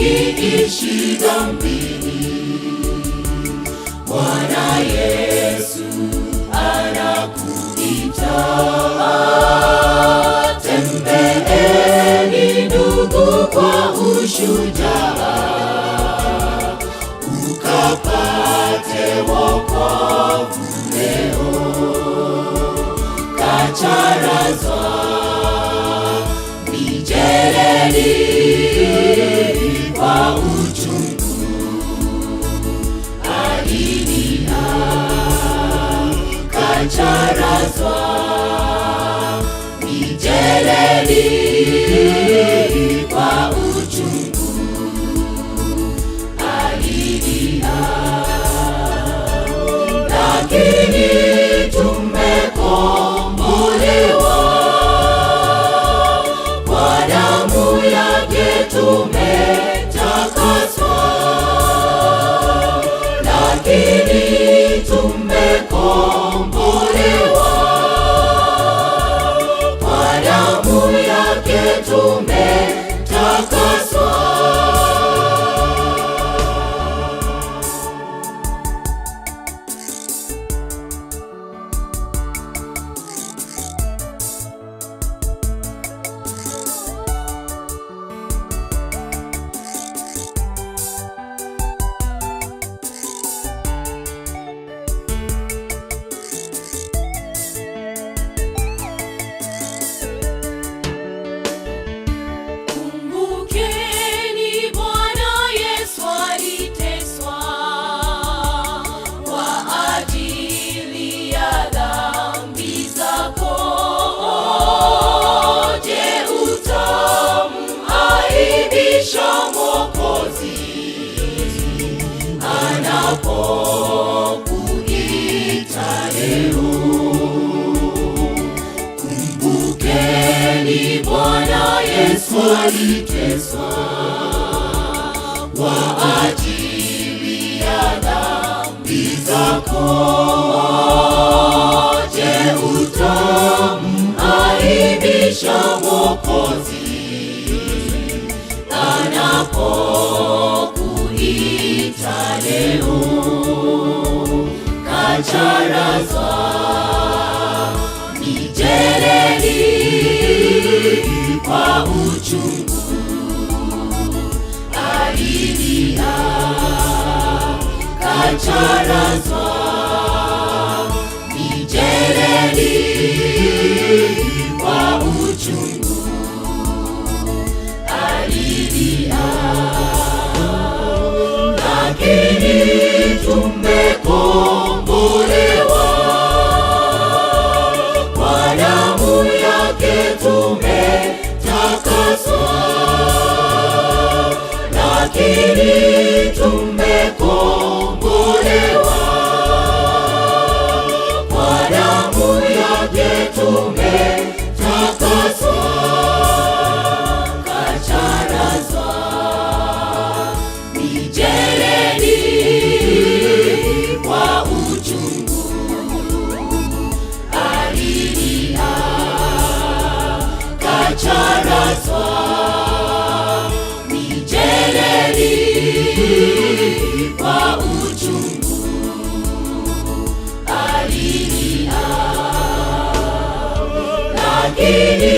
ukiishi dhambini, Bwana Yesu anakuita. Tembeeni ndugu kwa ushujaa, ukapate wokovu leo. Kacharazwa mijeledi kwa uchungu, alilia. Kacharazwa mijeledi kwa uchungu, alilia. Lakini tumekombolewa kwa damu yake, tumetakaswa. Lakini tumekombolewa kwa damu yake, tumetakaswa. Mwokozi anapokuita leo, kumbukeni Bwana Yesu aliteswa kwa ajili ya dhambi zako. Je, utamuaibisha Mwokozi anapokuita leo? Kacharazwa mijeledi kwa uchungu, alilia. Kacharazwa mijeledi kwa uchungu, alilia. Lakini tumekombolewa kwa damu yake, tumetakaswa. Lakini tumekombolewa kwa damu yake, tumetakaswa. Kacharazwa mijeledi kwa uchungu, alilia. Kacharazwa mijeledi kwa uchungu, alilia. Lakini